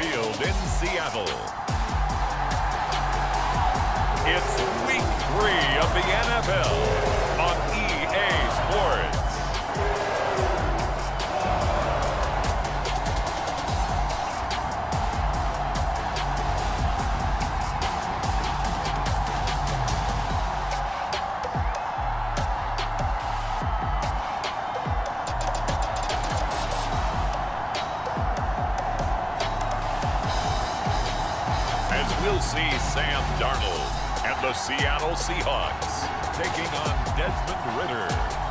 Field in Seattle. It's Week 3 of the NFL on EA Sports. We'll see Sam Darnold and the Seattle Seahawks taking on Desmond Ridder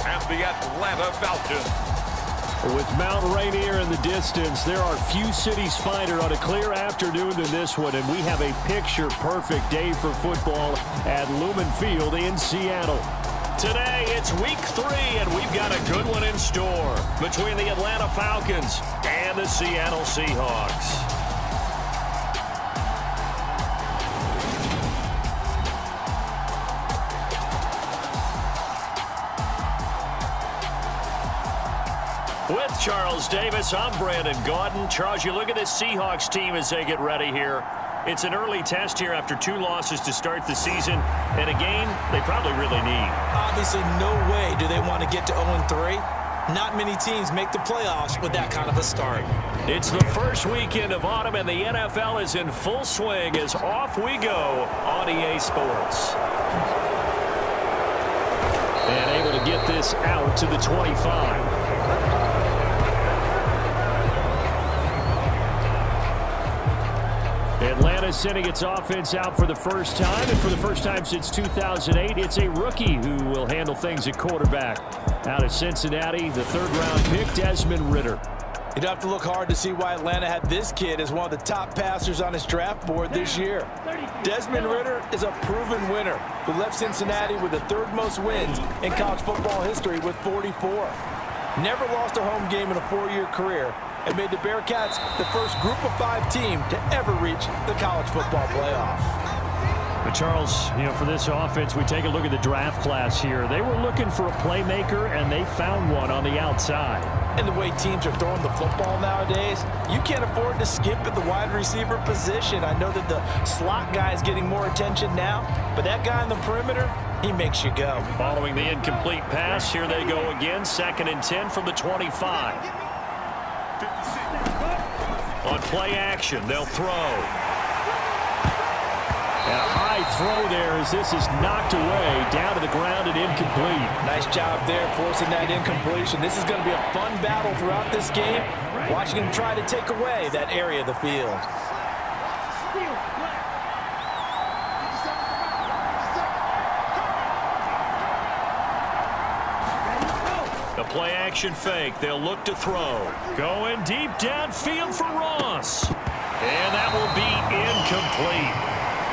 and the Atlanta Falcons. With Mount Rainier in the distance, there are few cities finer on a clear afternoon than this one, and we have a picture-perfect day for football at Lumen Field in Seattle. Today, it's Week 3, and we've got a good one in store between the Atlanta Falcons and the Seattle Seahawks. With Charles Davis, I'm Brandon Gaudin. Charles, you look at this Seahawks team as they get ready here. It's an early test here after 2 losses to start the season, and a game they probably really need. Obviously, no way do they want to get to 0-3. Not many teams make the playoffs with that kind of a start. It's the first weekend of autumn, and the NFL is in full swing as off we go on EA Sports. And able to get this out to the 25. Atlanta sending its offense out for the first time, and for the first time since 2008, it's a rookie who will handle things at quarterback. Out of Cincinnati, the 3rd-round pick, Desmond Ridder. You'd have to look hard to see why Atlanta had this kid as one of the top passers on his draft board this year. Desmond Ridder is a proven winner who left Cincinnati with the 3rd most wins in college football history with 44. Never lost a home game in a 4-year career, and made the Bearcats the first Group of 5 team to ever reach the college football playoff. But Charles, for this offense, we take a look at the draft class here. They were looking for a playmaker, and they found one on the outside. And the way teams are throwing the football nowadays, you can't afford to skip at the wide receiver position. I know that the slot guy is getting more attention now, but that guy on the perimeter, he makes you go. Following the incomplete pass, here they go again, 2nd and 10 from the 25. On play action, they'll throw. And a high throw there as this is knocked away, down to the ground and incomplete. Nice job there forcing that incompletion. This is going to be a fun battle throughout this game, watching him try to take away that area of the field. The play action fake. They'll look to throw. Going deep downfield for Ross. And that will be incomplete.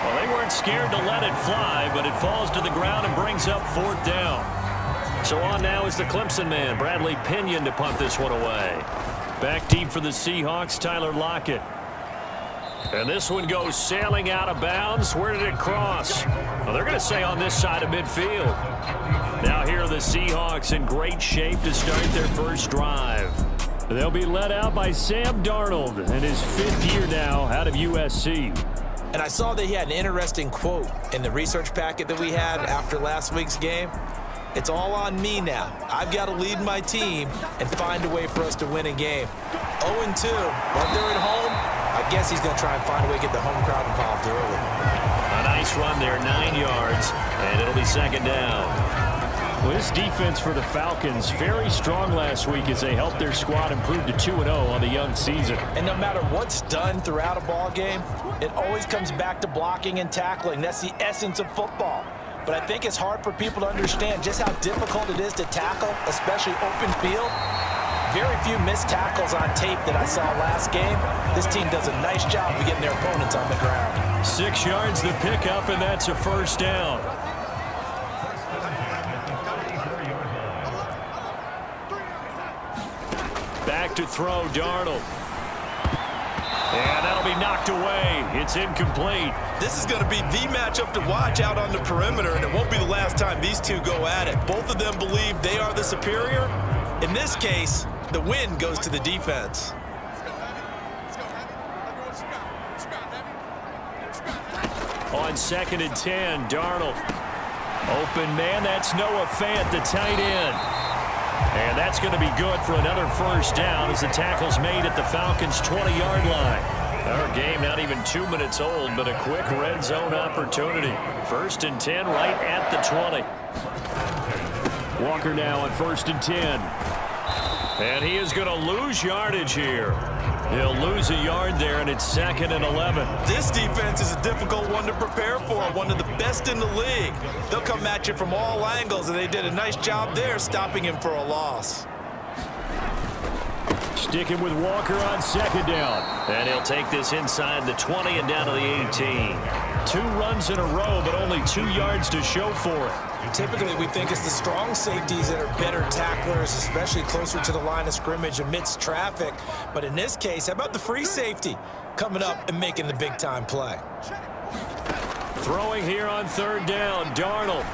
Well, they weren't scared to let it fly, but it falls to the ground and brings up 4th down. So on now is the Clemson man, Bradley Pinion, to punt this one away. Back deep for the Seahawks, Tyler Lockett. And this one goes sailing out of bounds. Where did it cross? Well, they're going to say on this side of midfield. Now here are the Seahawks in great shape to start their first drive. They'll be led out by Sam Darnold in his 5th year now out of USC. And I saw that he had an interesting quote in the research packet that we had after last week's game. It's all on me now. I've got to lead my team and find a way for us to win a game. 0-2, but they're at home. I guess he's going to try and find a way to get the home crowd involved early. A nice run there, 9 yards, and it'll be 2nd down. Well, this defense for the Falcons, very strong last week as they helped their squad improve to 2-0 on the young season. And no matter what's done throughout a ball game, it always comes back to blocking and tackling. That's the essence of football. But I think it's hard for people to understand just how difficult it is to tackle, especially open field. Very few missed tackles on tape that I saw last game. This team does a nice job of getting their opponents on the ground. 6 yards the pickup, and that's a 1st down. Back to throw, Darnold. And that'll be knocked away. It's incomplete. This is going to be the matchup to watch out on the perimeter, and it won't be the last time these two go at it. Both of them believe they are the superior. In this case, the win goes to the defense. On 2nd and 10, Darnold. Open man, that's Noah Fant, the tight end. And that's going to be good for another first down as the tackle's made at the Falcons' 20-yard line. Our game not even 2 minutes old, but a quick red zone opportunity. 1st and 10 right at the 20. Walker now on 1st and 10. And he is going to lose yardage here. He'll lose a yard there, and it's 2nd and 11. This defense is a difficult one to prepare for, one of the best in the league. They'll come at you from all angles, and they did a nice job there stopping him for a loss. Sticking with Walker on 2nd down. And he'll take this inside the 20 and down to the 18. 2 runs in a row, but only 2 yards to show for it. Typically, we think it's the strong safeties that are better tacklers, especially closer to the line of scrimmage amidst traffic. But in this case, how about the free safety coming up and making the big-time play? Throwing here on 3rd down, Darnold.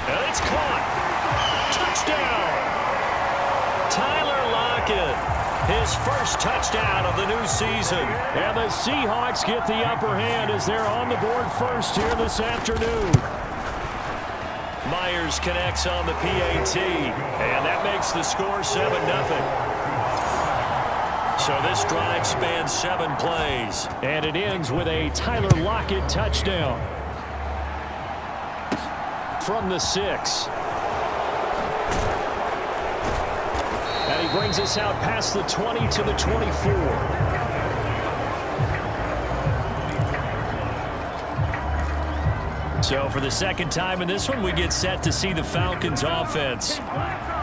And it's caught. Touchdown! Tyler Lockett, his first touchdown of the new season. And the Seahawks get the upper hand as they're on the board first here this afternoon. Myers connects on the PAT, and that makes the score 7-0. So this drive spans 7 plays, and it ends with a Tyler Lockett touchdown. From the 6. And he brings us out past the 20 to the 24. So for the 2nd time in this one, we get set to see the Falcons offense.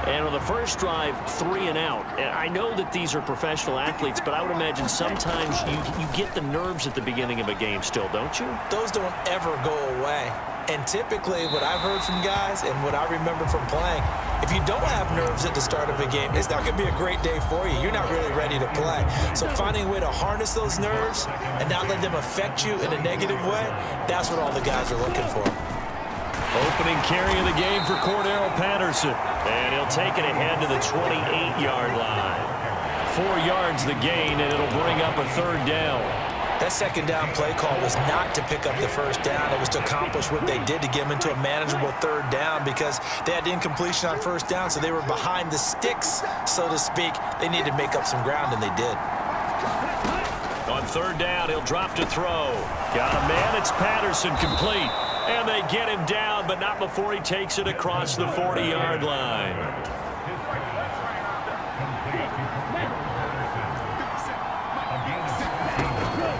And on the first drive, 3 and out. And I know that these are professional athletes, but I would imagine sometimes you get the nerves at the beginning of a game still, don't you? Those don't ever go away. And typically what I've heard from guys and what I remember from playing, if you don't have nerves at the start of a game, it's not going to be a great day for you. You're not really ready to play. So finding a way to harness those nerves and not let them affect you in a negative way, that's what all the guys are looking for. Opening carry of the game for Cordero Patterson. And he'll take it ahead to the 28-yard line. 4 yards the gain, and it'll bring up a 3rd down. That 2nd down play call was not to pick up the 1st down. It was to accomplish what they did to get them into a manageable 3rd down because they had incompletion on 1st down, so they were behind the sticks, so to speak. They needed to make up some ground, and they did. On 3rd down, he'll drop to throw. Got a man, it's Patterson, complete. And they get him down, but not before he takes it across the 40-yard line.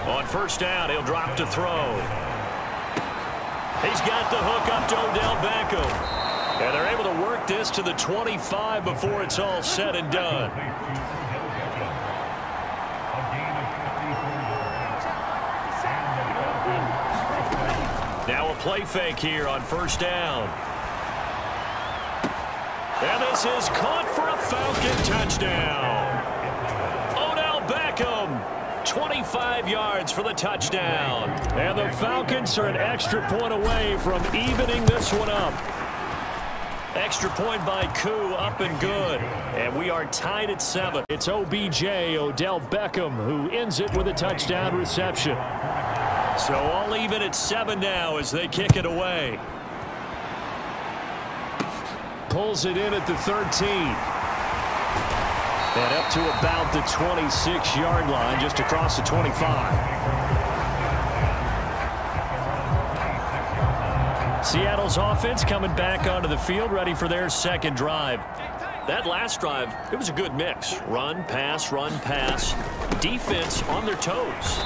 On 1st down, he'll drop to throw. He's got the hook up to Odell Beckham. And they're able to work this to the 25 before it's all said and done. Now a play fake here on 1st down. And this is caught for a Falcon touchdown. Odell Beckham, 25 yards for the touchdown. And the Falcons are an extra point away from evening this one up. Extra point by Koo, up and good. And we are tied at 7. It's OBJ, Odell Beckham, who ends it with a touchdown reception. So all even at 7 now as they kick it away. Pulls it in at the 13. And up to about the 26-yard line, just across the 25. Seattle's offense coming back onto the field, ready for their 2nd drive. That last drive, it was a good mix. Run, pass, defense on their toes.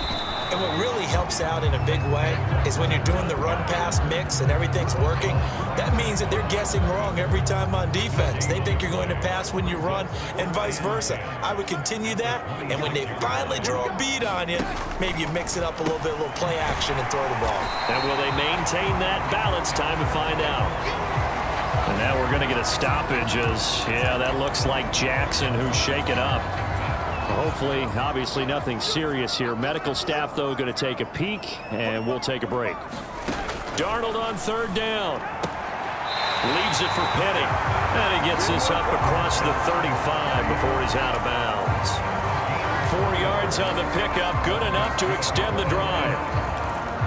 And what really helps out in a big way is when you're doing the run-pass mix and everything's working, that means that they're guessing wrong every time on defense. They think you're going to pass when you run and vice versa. I would continue that, and when they finally draw a beat on you, maybe you mix it up a little bit, a little play action and throw the ball. And will they maintain that balance? Time to find out. And now we're going to get a stoppage as, yeah, that looks like Jackson who's shaken up. Hopefully, obviously nothing serious here. Medical staff, though, going to take a peek, and we'll take a break. Darnold on 3rd down. Leaves it for Penny. And he gets this up across the 35 before he's out of bounds. 4 yards on the pickup, good enough to extend the drive.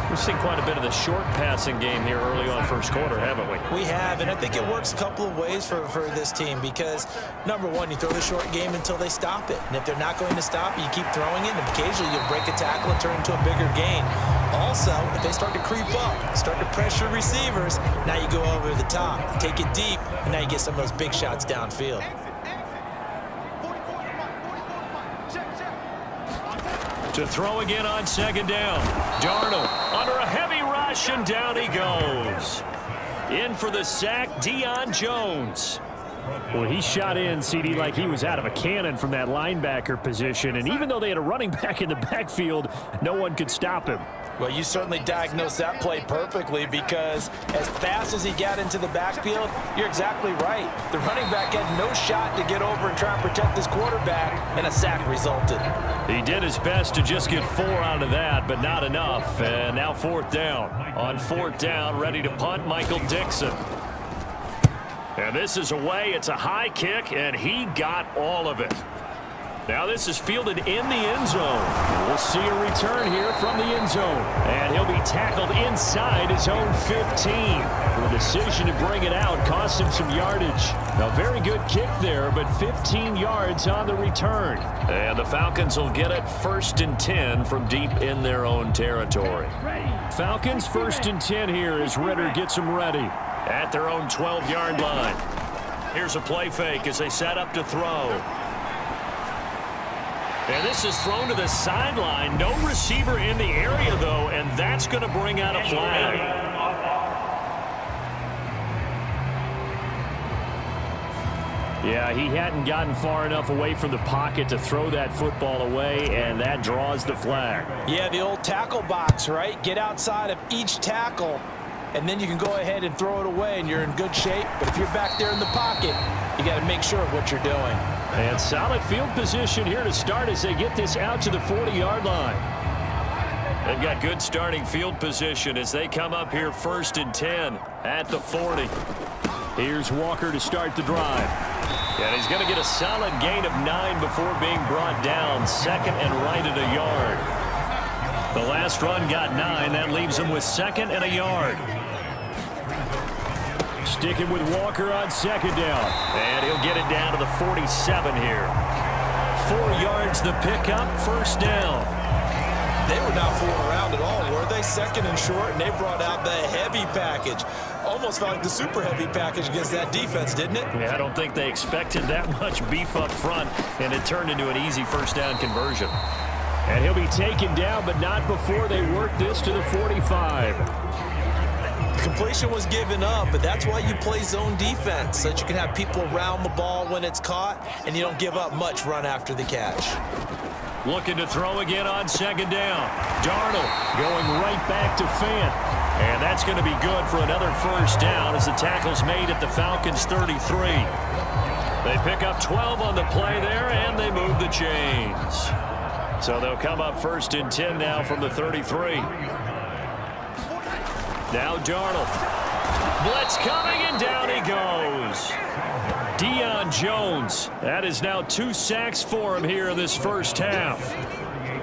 We've seen quite a bit of the short passing game here early on first quarter, haven't we? We have, and I think it works a couple of ways for this team because, number one, you throw the short game until they stop it. And if they're not going to stop it, you keep throwing it, and occasionally you'll break a tackle and turn it into a bigger gain. Also, if they start to creep up, start to pressure receivers, now you go over the top, take it deep, and now you get some of those big shots downfield. To throw again on second down. Darnold under a heavy rush, and down he goes. In for the sack, Deion Jones. Well, he shot in, CD, like he was out of a cannon from that linebacker position. And even though they had a running back in the backfield, no one could stop him. Well, you certainly diagnosed that play perfectly because as fast as he got into the backfield, you're exactly right. The running back had no shot to get over and try and protect his quarterback, and a sack resulted. He did his best to just get 4 out of that, but not enough. And now fourth down. On fourth down, ready to punt, Michael Dixon. And this is away. It's a high kick, and he got all of it. Now this is fielded in the end zone. We'll see a return here from the end zone. And he'll be tackled inside his own 15. The decision to bring it out cost him some yardage. A very good kick there, but 15 yards on the return. And the Falcons will get it 1st and 10 from deep in their own territory. Falcons 1st and 10 here as Ritter gets them ready. At their own 12-yard line. Here's a play fake as they set up to throw. And this is thrown to the sideline. No receiver in the area, though, and that's going to bring out a flag. Yeah, he hadn't gotten far enough away from the pocket to throw that football away, and that draws the flag. Yeah, the old tackle box, right? Get outside of each tackle, and then you can go ahead and throw it away, and you're in good shape. But if you're back there in the pocket, you got to make sure of what you're doing. And solid field position here to start as they get this out to the 40-yard line. They've got good starting field position as they come up here 1st and 10 at the 40. Here's Walker to start the drive. And he's going to get a solid gain of 9 before being brought down. 2nd and right at a yard. The last run got 9. That leaves him with 2nd and a yard. Sticking with Walker on second down. And he'll get it down to the 47 here. 4 yards the pickup, 1st down. They were not fooling around at all, were they? 2nd and short, and they brought out the heavy package. Almost felt like the super heavy package against that defense, didn't it? Yeah, I don't think they expected that much beef up front, and it turned into an easy 1st down conversion. And he'll be taken down, but not before they work this to the 45. Completion was given up, but that's why you play zone defense, so that you can have people around the ball when it's caught, and you don't give up much run after the catch. Looking to throw again on 2nd down. Darnold going right back to Fant. And that's going to be good for another 1st down as the tackle's made at the Falcons 33. They pick up 12 on the play there, and they move the chains. So they'll come up 1st and 10 now from the 33. Now Darnold. Blitz coming, and down he goes. Deion Jones. That is now 2 sacks for him here in this 1st half.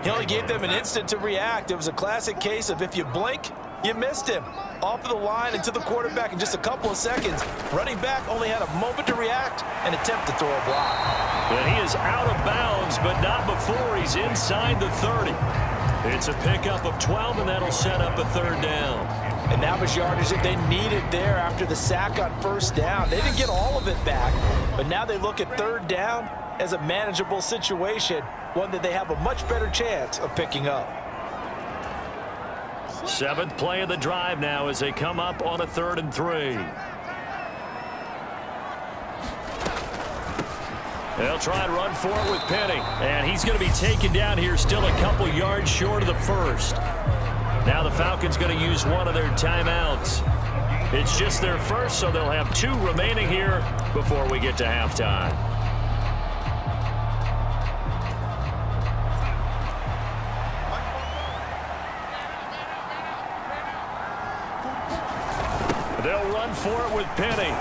He only gave them an instant to react. It was a classic case of if you blink, you missed him. Off of the line and to the quarterback in just a couple of seconds. Running back only had a moment to react and attempt to throw a block. And he is out of bounds, but not before he's inside the 30. It's a pickup of 12, and that'll set up a 3rd down. And that was yardage that they needed there after the sack on 1st down. They didn't get all of it back, but now they look at 3rd down as a manageable situation, one that they have a much better chance of picking up. 7th play of the drive now as they come up on a 3rd and 3. They'll try and run for it with Penny. And he's going to be taken down here still a couple yards short of the 1st. Now the Falcons going to use one of their timeouts. It's just their 1st, so they'll have 2 remaining here before we get to halftime. They'll run for it with Penny.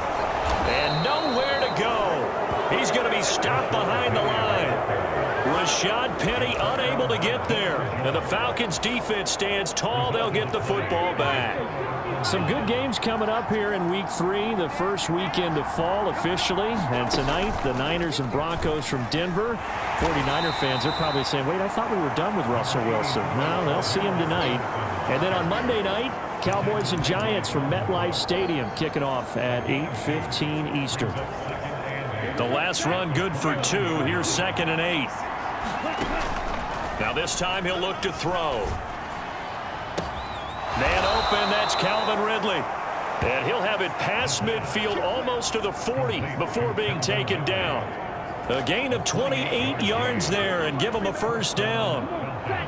And nowhere to go. He's going to be stopped behind the line. Rashad Penny unable to get there. And the Falcons defense stands tall. They'll get the football back. Some good games coming up here in Week 3, the first weekend of fall officially. And tonight, the Niners and Broncos from Denver. 49er fans are probably saying, wait, I thought we were done with Russell Wilson. No, they'll see him tonight. And then on Monday night, Cowboys and Giants from MetLife Stadium kicking off at 8:15 Eastern. The last run good for 2. Here's 2nd and 8. Now this time he'll look to throw. Man open, that's Calvin Ridley. And he'll have it past midfield almost to the 40 before being taken down. A gain of 28 yards there and give him a first down.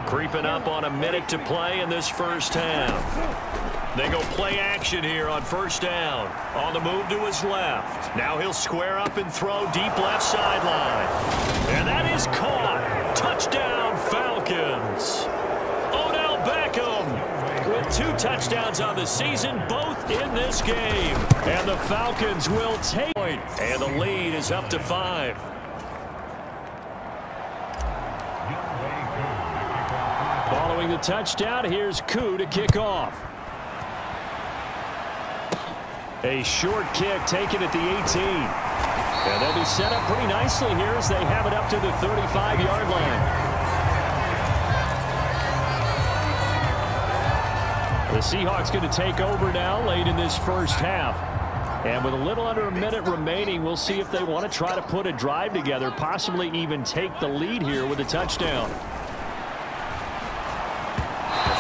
Creeping up on a minute to play in this first half. They go play action here on first down. On the move to his left. Now he'll square up and throw deep left sideline. And that is caught. Touchdown Falcons. Odell Beckham with 2 touchdowns on the season, both in this game. And the Falcons will take point. And the lead is up to 5. Following the touchdown, here's Koo to kick off. A short kick taken at the 18. And they'll be set up pretty nicely here as they have it up to the 35-yard line. The Seahawks going to take over now late in this first half. And with a little under a minute remaining, we'll see if they want to try to put a drive together, possibly even take the lead here with a touchdown.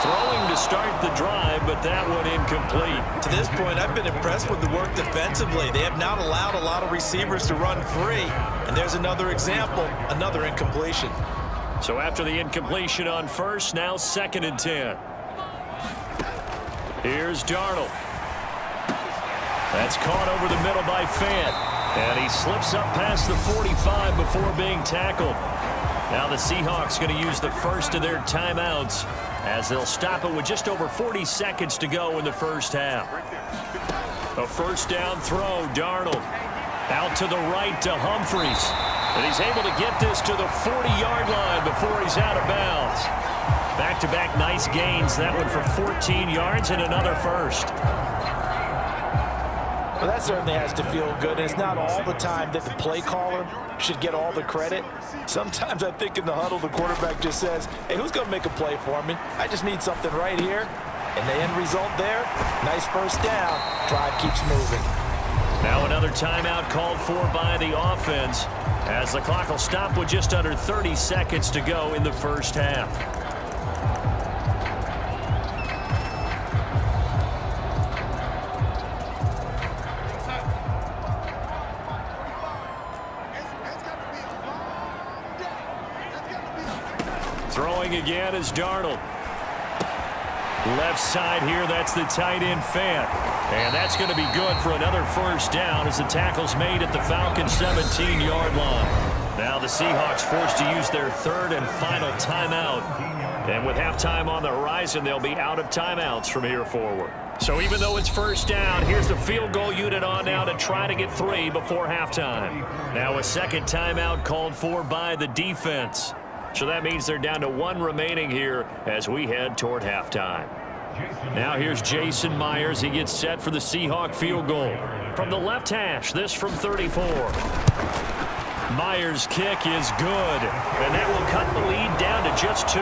Throwing to start the drive, but that one incomplete. To this point, I've been impressed with the work defensively. They have not allowed a lot of receivers to run free. And there's another example, another incompletion. So after the incompletion on first, now 2nd and 10. Here's Darnold. That's caught over the middle by Fant. And he slips up past the 45 before being tackled. Now the Seahawks going to use the first of their timeouts as they'll stop it with just over 40 seconds to go in the first half. A first down throw, Darnold. Out to the right to Humphries. And he's able to get this to the 40-yard line before he's out of bounds. Back-to-back nice gains. That one for 14 yards and another first. Well, that certainly has to feel good. And it's not all the time that the play caller should get all the credit. Sometimes I think in the huddle, the quarterback just says, hey, who's going to make a play for me? I just need something right here. And the end result there, nice first down. Drive keeps moving. Now another timeout called for by the offense as the clock will stop with just under 30 seconds to go in the first half. Throwing again is Darnold. Left side here, that's the tight end Fant. And that's going to be good for another first down as the tackle's made at the Falcons' 17-yard line. Now the Seahawks forced to use their 3rd and final timeout. And with halftime on the horizon, they'll be out of timeouts from here forward. So even though it's first down, here's the field goal unit on now to try to get 3 before halftime. Now a second timeout called for by the defense. So that means they're down to 1 remaining here as we head toward halftime. Now here's Jason Myers. He gets set for the Seahawk field goal. From the left hash, this from 34. Myers' kick is good, and that will cut the lead down to just 2.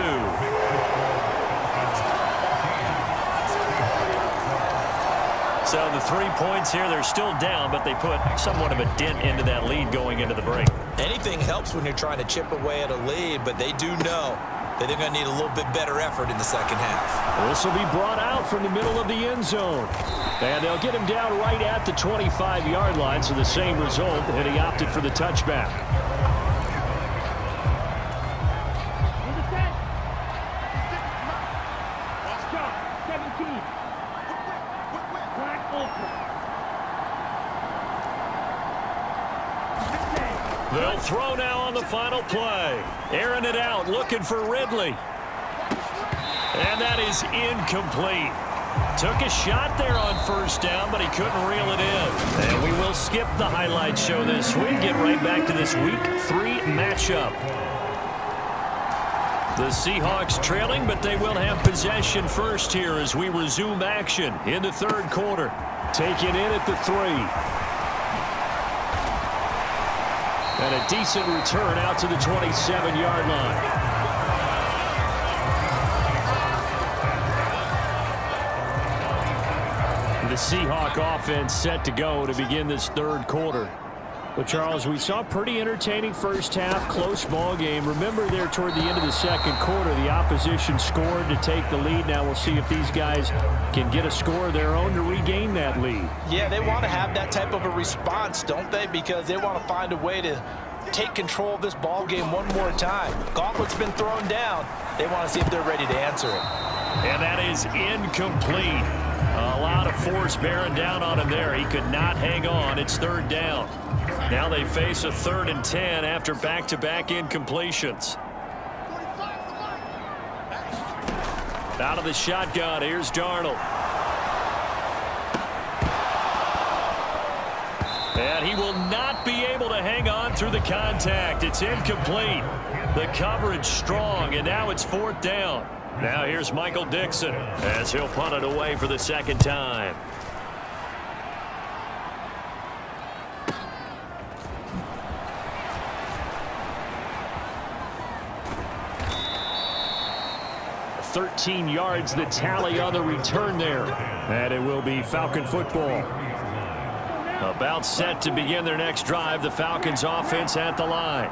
So the 3 points here, they're still down, but they put somewhat of a dent into that lead going into the break. Anything helps when you're trying to chip away at a lead, but they do know that they're going to need a little bit better effort in the second half. This will be brought out from the middle of the end zone. And they'll get him down right at the 25-yard line, so the same result, and he opted for the touchback. They'll throw now on the final play. Airing it out, looking for Ridley. And that is incomplete. Took a shot there on first down, but he couldn't reel it in. And we will skip the highlight show this week. Get right back to this Week 3 matchup. The Seahawks trailing, but they will have possession first here as we resume action in the third quarter. Taken in at the 3. And a decent return out to the 27-yard line. The Seahawk offense set to go to begin this third quarter. But, Charles, we saw a pretty entertaining first half, close ball game. Remember there toward the end of the second quarter, the opposition scored to take the lead. Now we'll see if these guys can get a score of their own to regain that lead. Yeah, they want to have that type of a response, don't they? Because they want to find a way to take control of this ball game one more time. Gauntlet's been thrown down. They want to see if they're ready to answer it. And that is incomplete. A lot of force bearing down on him there. He could not hang on. It's third down. Now they face a 3rd and 10 after back-to-back incompletions. Out of the shotgun, here's Darnold. And he will not be able to hang on through the contact. It's incomplete. The coverage strong, and now it's 4th down. Now here's Michael Dixon as he'll punt it away for the second time. $13 yards the tally on the return there. And it will be Falcon football. About set to begin their next drive. The Falcons offense at the line.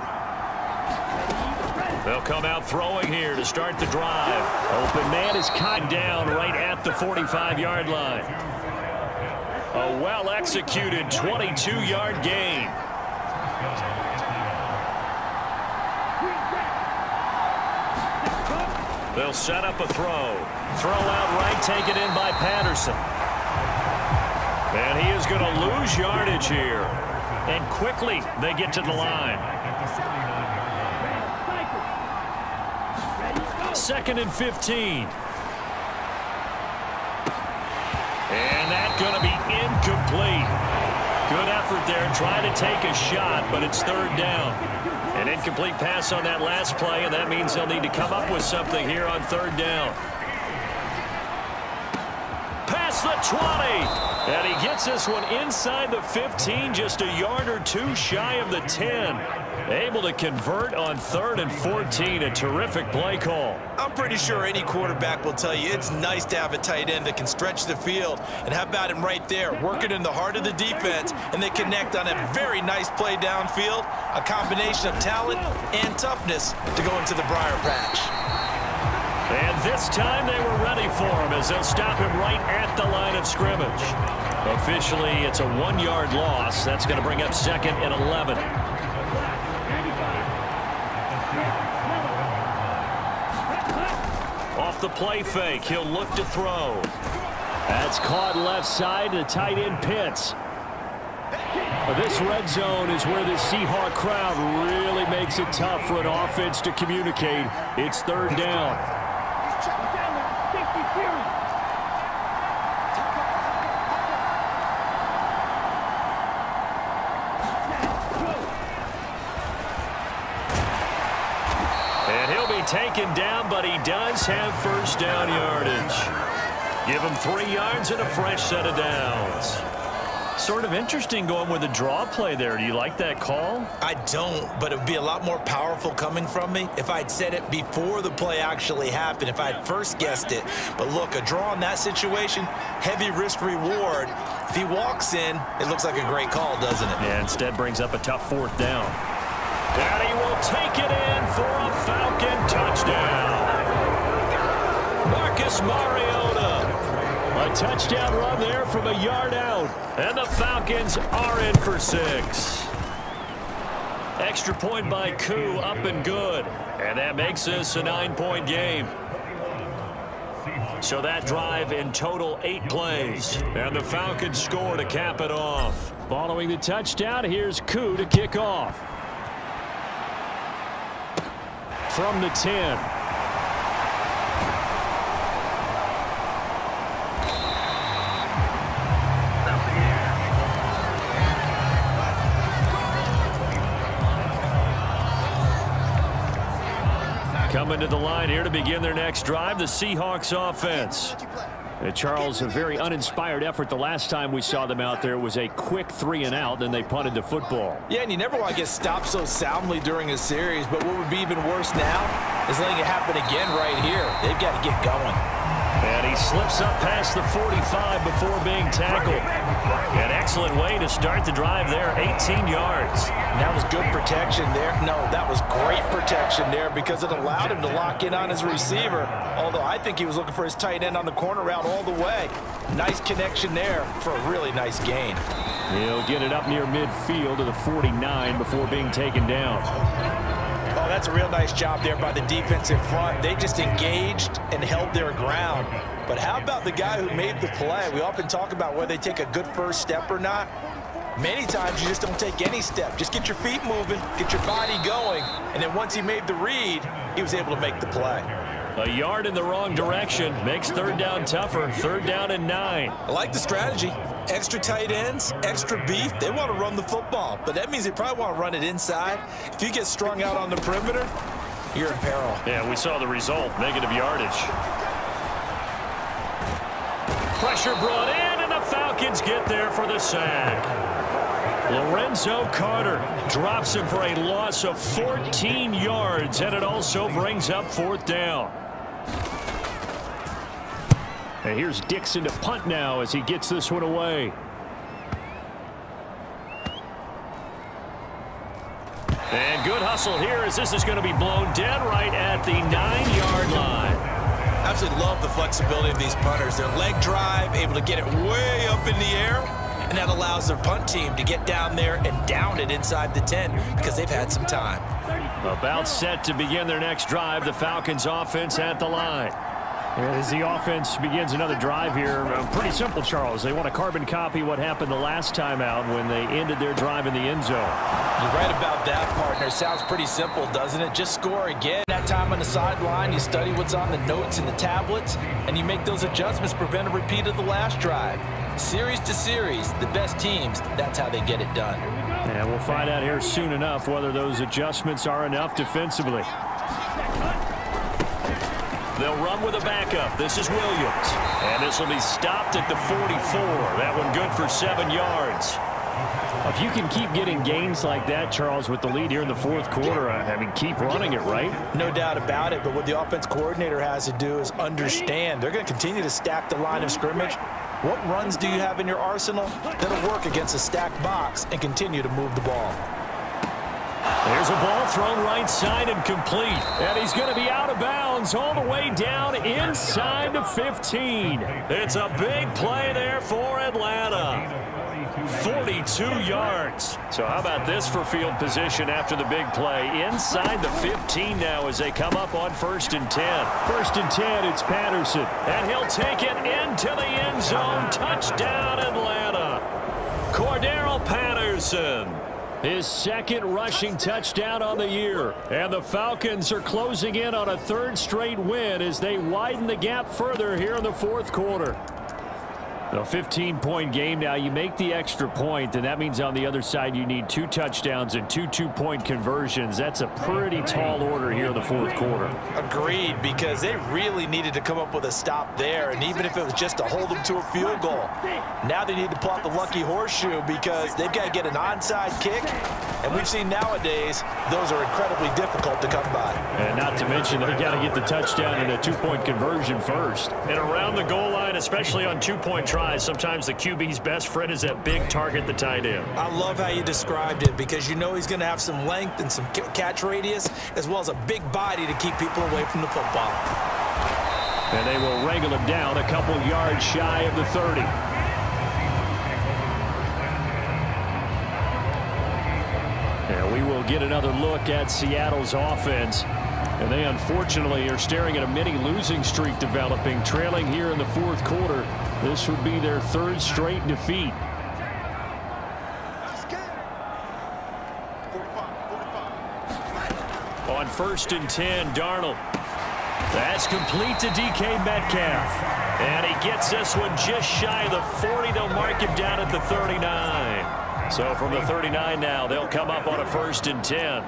They'll come out throwing here to start the drive. Open man is caught down right at the 45-yard line. A well-executed 22-yard gain. They'll set up a throw. Throw out right, taken in by Patterson. And he is going to lose yardage here. And quickly they get to the line. 2nd and 15. And that's going to be incomplete. Good effort there, trying to take a shot, but it's 3rd down. An incomplete pass on that last play, and that means they'll need to come up with something here on 3rd down. Past the 20. And he gets this one inside the 15, just a yard or 2 shy of the 10. Able to convert on 3rd and 14. A terrific play call. I'm pretty sure any quarterback will tell you it's nice to have a tight end that can stretch the field. And how about him right there, working in the heart of the defense, and they connect on a very nice play downfield. A combination of talent and toughness to go into the briar patch. And this time they were ready for him as they'll stop him right at the line of scrimmage. Officially, it's a 1-yard loss. That's going to bring up 2nd and 11. Off the play fake, he'll look to throw. That's caught left side, the tight end Pitts. This red zone is where the Seahawk crowd really makes it tough for an offense to communicate. It's 3rd down. Taken down, but he does have 1st down yardage. Give him 3 yards and a fresh set of downs. Sort of interesting going with a draw play there. Do you like that call? I don't, but it would be a lot more powerful coming from me if I'd said it before the play actually happened, if I'd first guessed it. But look, a draw in that situation, heavy risk reward. If he walks in, it looks like a great call, doesn't it? Yeah, instead brings up a tough 4th down. And he will take it in for a Falcon touchdown. Marcus Mariota. A touchdown run there from a yard out. And the Falcons are in for 6. Extra point by Koo, up and good. And that makes this a 9-point game. So that drive in total 8 plays. And the Falcons score to cap it off. Following the touchdown, here's Koo to kick off. From the 10. Coming to the line here to begin their next drive, the Seahawks offense. Charles, a very uninspired effort the last time we saw them out there. It was a quick 3-and-out, then they punted the football. Yeah, and you never want to get stopped so soundly during a series, but what would be even worse now is letting it happen again right here. They've got to get going. And he slips up past the 45 before being tackled. An excellent way to start the drive there, 18 yards. And that was good protection there. No, that was great protection there because it allowed him to lock in on his receiver, although I think he was looking for his tight end on the corner route all the way. Nice connection there for a really nice gain. He'll get it up near midfield to the 49 before being taken down. Oh, that's a real nice job there by the defensive front. They just engaged and held their ground. But how about the guy who made the play? We often talk about whether they take a good first step or not. Many times you just don't take any step. Just get your feet moving, get your body going, and then once he made the read, he was able to make the play. A yard in the wrong direction makes third down tougher. 3rd down and 9. I like the strategy. Extra tight ends, extra beef. They want to run the football, but that means they probably want to run it inside. If you get strung out on the perimeter, you're in peril. Yeah, we saw the result, negative yardage. Pressure brought in, and the Falcons get there for the sack. Lorenzo Carter drops him for a loss of 14 yards, and it also brings up 4th down. And here's Dixon to punt now as he gets this one away. And good hustle here as this is going to be blown dead right at the 9-yard line. Absolutely love the flexibility of these punters. Their leg drive, able to get it way up in the air, and that allows their punt team to get down there and down it inside the 10 because they've had some time. About set to begin their next drive, the Falcons offense at the line. And as the offense begins another drive here, pretty simple, Charles. They want to carbon copy what happened the last time out when they ended their drive in the end zone. You're right about that, partner. Sounds pretty simple, doesn't it? Just score again. That time on the sideline, you study what's on the notes and the tablets, and you make those adjustments, prevent a repeat of the last drive. Series to series, the best teams, that's how they get it done. And we'll find out here soon enough whether those adjustments are enough defensively. They'll run with a backup. This is Williams. And this will be stopped at the 44. That one good for 7 yards. If you can keep getting gains like that, Charles, with the lead here in the 4th quarter, I mean, keep running it, right? No doubt about it, but what the offense coordinator has to do is understand. They're going to continue to stack the line of scrimmage. What runs do you have in your arsenal that'll work against a stacked box and continue to move the ball? There's a ball thrown right side and complete. And he's going to be out of bounds all the way down inside the 15. It's a big play there for Atlanta. 42 yards. So how about this for field position after the big play? Inside the 15 now as they come up on 1st and 10. 1st and 10, it's Patterson. And he'll take it into the end zone. Touchdown, Atlanta. Cordero Patterson. His 2nd rushing touchdown on the year. And the Falcons are closing in on a 3rd straight win as they widen the gap further here in the 4th quarter. A 15-point game now. You make the extra point, and that means on the other side you need 2 touchdowns and 2 two-point conversions. That's a pretty tall order here in the 4th quarter. Agreed, because they really needed to come up with a stop there, and even if it was just to hold them to a field goal. Now they need to pull out the lucky horseshoe because they've got to get an onside kick, and we've seen nowadays those are incredibly difficult to come by. And not to mention they've got to get the touchdown and a 2-point conversion first. And around the goal line, especially on 2-point tries, sometimes the QB's best friend is that big target, the tight end. I love how you described it because you know he's going to have some length and some catch radius as well as a big body to keep people away from the football. And they will wrangle him down a couple yards shy of the 30. And we will get another look at Seattle's offense. And they unfortunately are staring at a mini losing streak developing, trailing here in the 4th quarter. This would be their 3rd straight defeat. On 1st and 10, Darnold. That's complete to DK Metcalf. And he gets this one just shy of the 40. They'll mark him down at the 39. So from the 39 now, they'll come up on a 1st and 10.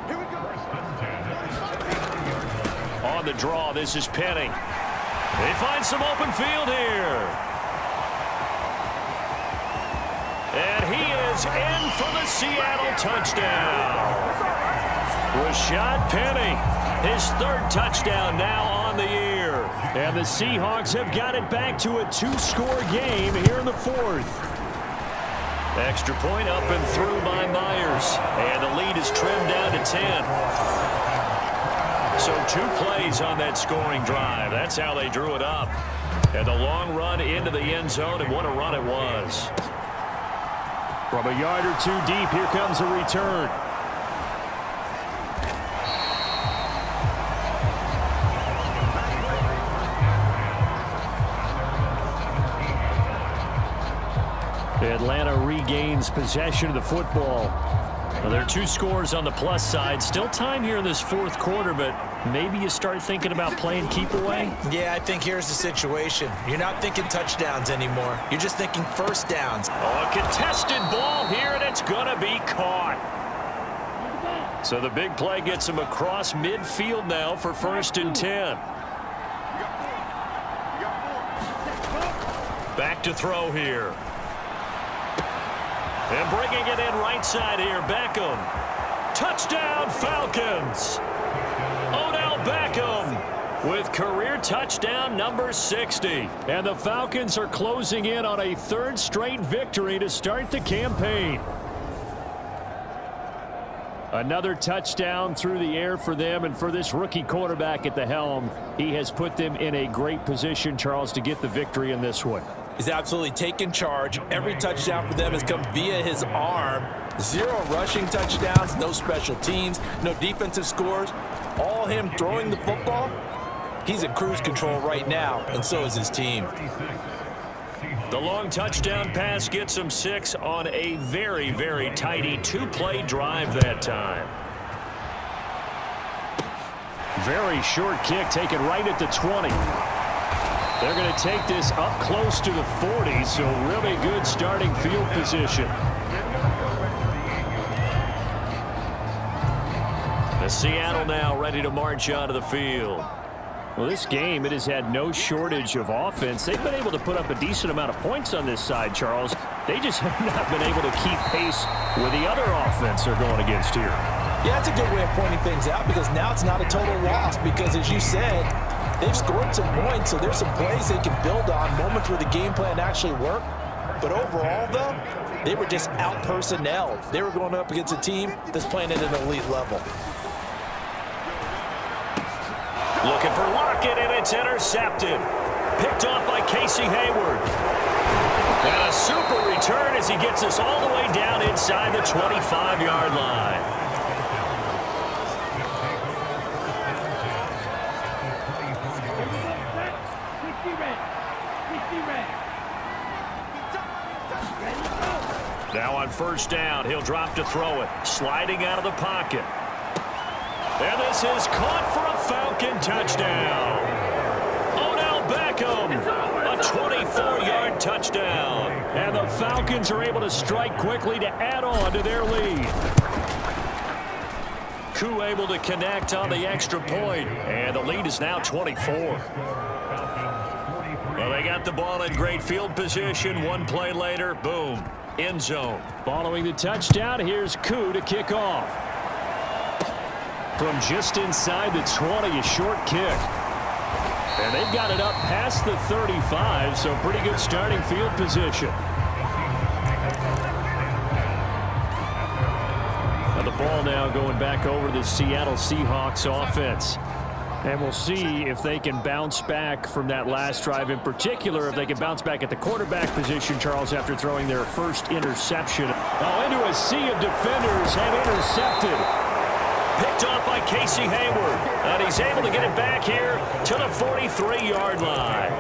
On on the draw. This is Penny. They find some open field here. And he is in for the Seattle touchdown. Rashad Penny, his third touchdown now on the year. And the Seahawks have got it back to a 2-score game here in the fourth. Extra point up and through by Myers. And the lead is trimmed down to 10. So 2 plays on that scoring drive. That's how they drew it up. And the long run into the end zone, and what a run it was. From a yard or 2 deep, here comes a return. Atlanta regains possession of the football. Well, there are 2 scores on the plus side. Still time here in this fourth quarter, but maybe you start thinking about playing keep away? Yeah, I think here's the situation. You're not thinking touchdowns anymore. You're just thinking first downs. Oh, a contested ball here, and it's going to be caught. So the big play gets him across midfield now for 1st and 10. Back to throw here. And bringing it in right side here, Beckham. Touchdown, Falcons. Odell Beckham with career touchdown number 60. And the Falcons are closing in on a 3rd straight victory to start the campaign. Another touchdown through the air for them, and for this rookie quarterback at the helm, he has put them in a great position, Charles, to get the victory in this one. He's absolutely taken charge. Every touchdown for them has come via his arm. 0 rushing touchdowns, no special teams, no defensive scores. All him throwing the football. He's in cruise control right now, and so is his team. The long touchdown pass gets him 6 on a very, very tidy 2-play drive that time. Very short kick taken right at the 20. They're going to take this up close to the 40, so really good starting field position. The Seattle now ready to march onto the field. Well, this game, it has had no shortage of offense. They've been able to put up a decent amount of points on this side, Charles. They just have not been able to keep pace with the other offense they're going against here. Yeah, that's a good way of pointing things out, because now it's not a total loss, because as you said, they've scored some points, so there's some plays they can build on, moments where the game plan actually worked. But overall, though, they were just out-personnelled. They were going up against a team that's playing at an elite level. Looking for Lockett, and it's intercepted. Picked off by Casey Hayward. And a super return as he gets us all the way down inside the 25-yard line. Now on 1st down, he'll drop to throw it. Sliding out of the pocket. And this is caught for a Falcon touchdown. Odell Beckham, a 24-yard touchdown. And the Falcons are able to strike quickly to add on to their lead. Koo able to connect on the extra point, and the lead is now 24. Well, they got the ball in great field position. 1 play later, boom, end zone. Following the touchdown, here's Koo to kick off. From just inside the 20, a short kick. And they've got it up past the 35, so pretty good starting field position. Now the ball now going back over to the Seattle Seahawks offense. And we'll see if they can bounce back from that last drive, in particular if they can bounce back at the quarterback position, Charles, after throwing their first interception. Oh, into a sea of defenders and intercepted. Picked off by Casey Hayward, and he's able to get it back here to the 43-yard line.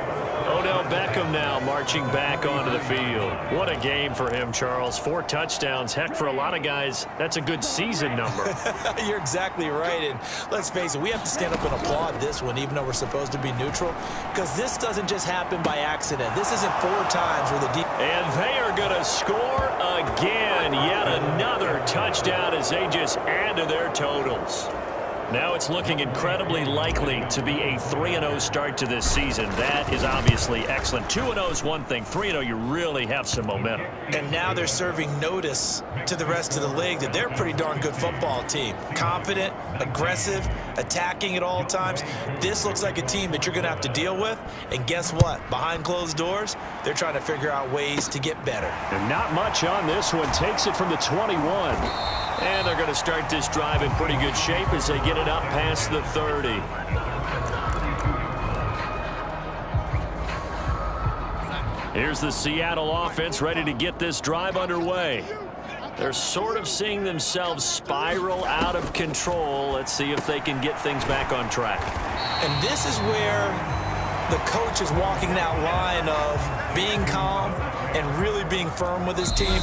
Odell Beckham now marching back onto the field. What a game for him, Charles. 4 touchdowns. Heck, for a lot of guys, that's a good season number. You're exactly right. And let's face it, we have to stand up and applaud this one, even though we're supposed to be neutral, because this doesn't just happen by accident. This isn't 4 times where the deep. And they are going to score again. Yet another touchdown as they just add to their totals. Now it's looking incredibly likely to be a 3-0 start to this season. That is obviously excellent. 2-0 is one thing. 3-0, you really have some momentum. And now they're serving notice to the rest of the league that they're a pretty darn good football team. Confident, aggressive, attacking at all times. This looks like a team that you're going to have to deal with. And guess what? Behind closed doors, they're trying to figure out ways to get better. And not much on this one. Takes it from the 21. And they're going to start this drive in pretty good shape as they get it up past the 30. Here's the Seattle offense ready to get this drive underway. They're sort of seeing themselves spiral out of control. Let's see if they can get things back on track. And this is where the coach is walking that line of being calm and really being firm with his team.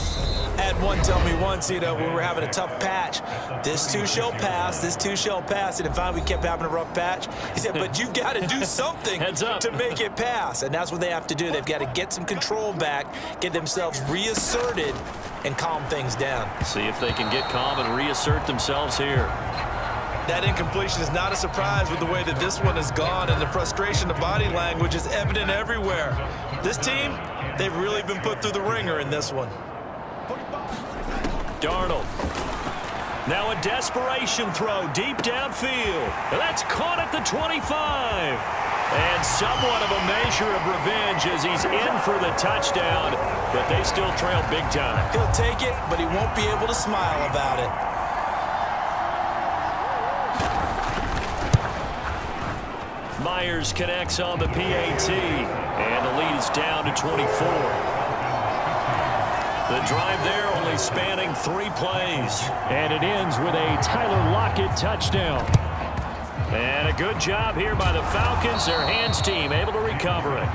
I had one tell me once, when we were having a tough patch, this too shall pass, this too shall pass. And finally we kept having a rough patch. He said, but you've got to do something to make it pass. And that's what they have to do. They've got to get some control back, get themselves reasserted, and calm things down. See if they can get calm and reassert themselves here. That incompletion is not a surprise with the way that this one has gone, and the frustration, the body language is evident everywhere. This team, they've really been put through the ringer in this one. Darnold. Now a desperation throw deep downfield. That's caught at the 25. And somewhat of a measure of revenge as he's in for the touchdown, but they still trail big time. He'll take it, but he won't be able to smile about it. Myers connects on the PAT, and the lead is down to 24. The drive there only spanning 3 plays. And it ends with a Tyler Lockett touchdown. And a good job here by the Falcons. Their hands team able to recover it.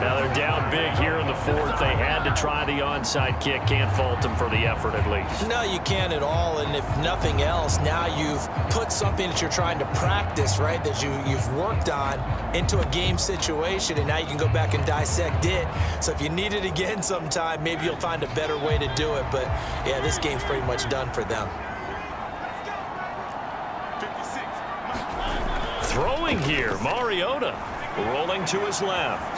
Now they're down big here in the 4th. They had to try the onside kick. Can't fault them for the effort at least. No, you can't at all. And if nothing else, now you've put something that you're trying to practice, right, that you've worked on into a game situation, and now you can go back and dissect it. So if you need it again sometime, maybe you'll find a better way to do it. But, yeah, this game's pretty much done for them. Throwing here, Mariota rolling to his left.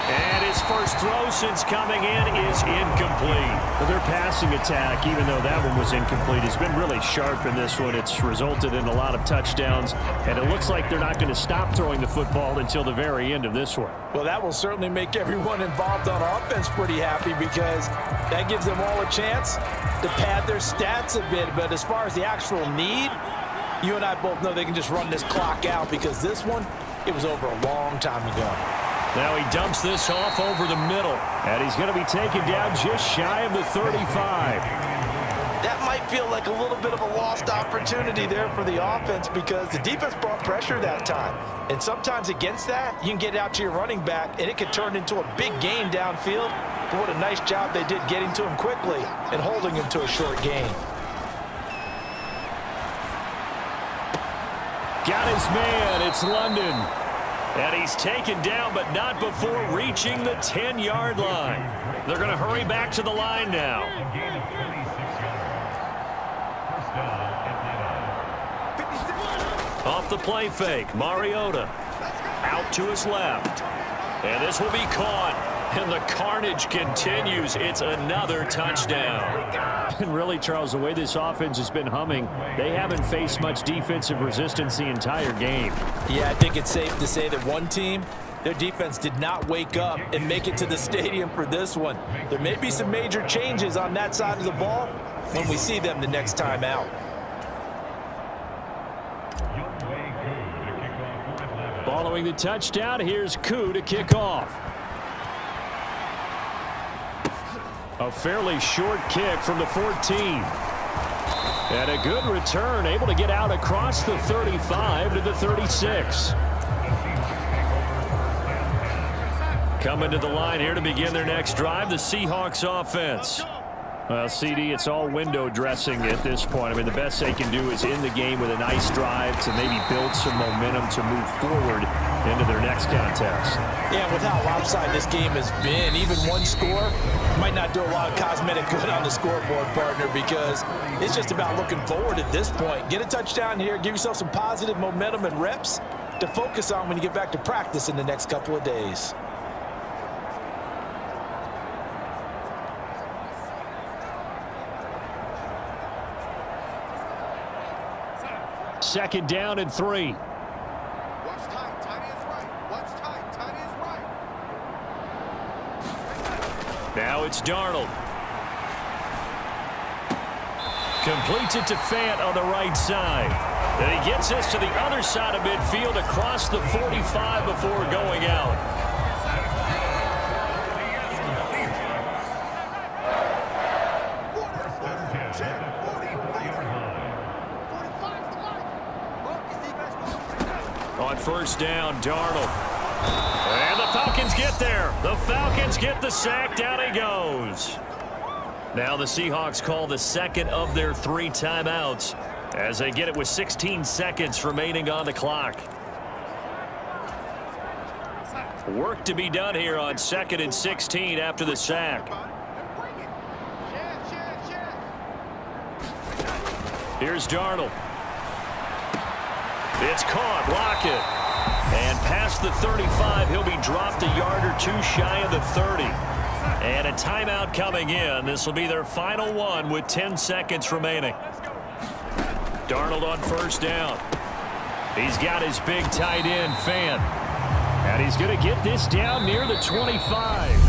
And his first throw since coming in is incomplete. Well, their passing attack, even though that one was incomplete, has been really sharp in this one. It's resulted in a lot of touchdowns, and it looks like they're not going to stop throwing the football until the very end of this one. Well, that will certainly make everyone involved on offense pretty happy, because that gives them all a chance to pad their stats a bit. But as far as the actual need, you and I both know they can just run this clock out, because this one, it was over a long time ago. Now he dumps this off over the middle. And he's going to be taken down just shy of the 35. That might feel like a little bit of a lost opportunity there for the offense, because the defense brought pressure that time. And sometimes against that, you can get out to your running back, and it could turn into a big gain downfield. But what a nice job they did getting to him quickly and holding him to a short gain. Got his man. It's London. And he's taken down, but not before reaching the 10-yard line. They're going to hurry back to the line now. Off the play fake, Mariota out to his left. And this will be caught. And the carnage continues. It's another touchdown. And really, Charles, the way this offense has been humming, they haven't faced much defensive resistance the entire game. Yeah, I think it's safe to say that one team, their defense did not wake up and make it to the stadium for this one. There may be some major changes on that side of the ball when we see them the next time out. Following the touchdown, here's Koo to kick off. A fairly short kick from the 14. And a good return, able to get out across the 35 to the 36. Coming to the line here to begin their next drive, the Seahawks offense. Well, CD, it's all window dressing at this point. I mean, the best they can do is end the game with a nice drive to maybe build some momentum to move forward into their next contest. Yeah, with how lopsided this game has been, even one score might not do a lot of cosmetic good on the scoreboard, partner, because it's just about looking forward at this point. Get a touchdown here, give yourself some positive momentum and reps to focus on when you get back to practice in the next couple of days. Second down and 3. Watch tight, tight is right. Watch tight, tight is right. Now it's Darnold. Completes it to Fant on the right side. And he gets us to the other side of midfield across the 45 before going out. On first down, Darnold. And the Falcons get there. The Falcons get the sack. Down he goes. Now the Seahawks call the second of their 3 timeouts as they get it with 16 seconds remaining on the clock. Work to be done here on 2nd and 16 after the sack. Here's Darnold. It's caught. Lockett. And past the 35, he'll be dropped a yard or 2 shy of the 30. And a timeout coming in. This will be their final one with 10 seconds remaining. Darnold on first down. He's got his big tight end, Fant. And he's going to get this down near the 25.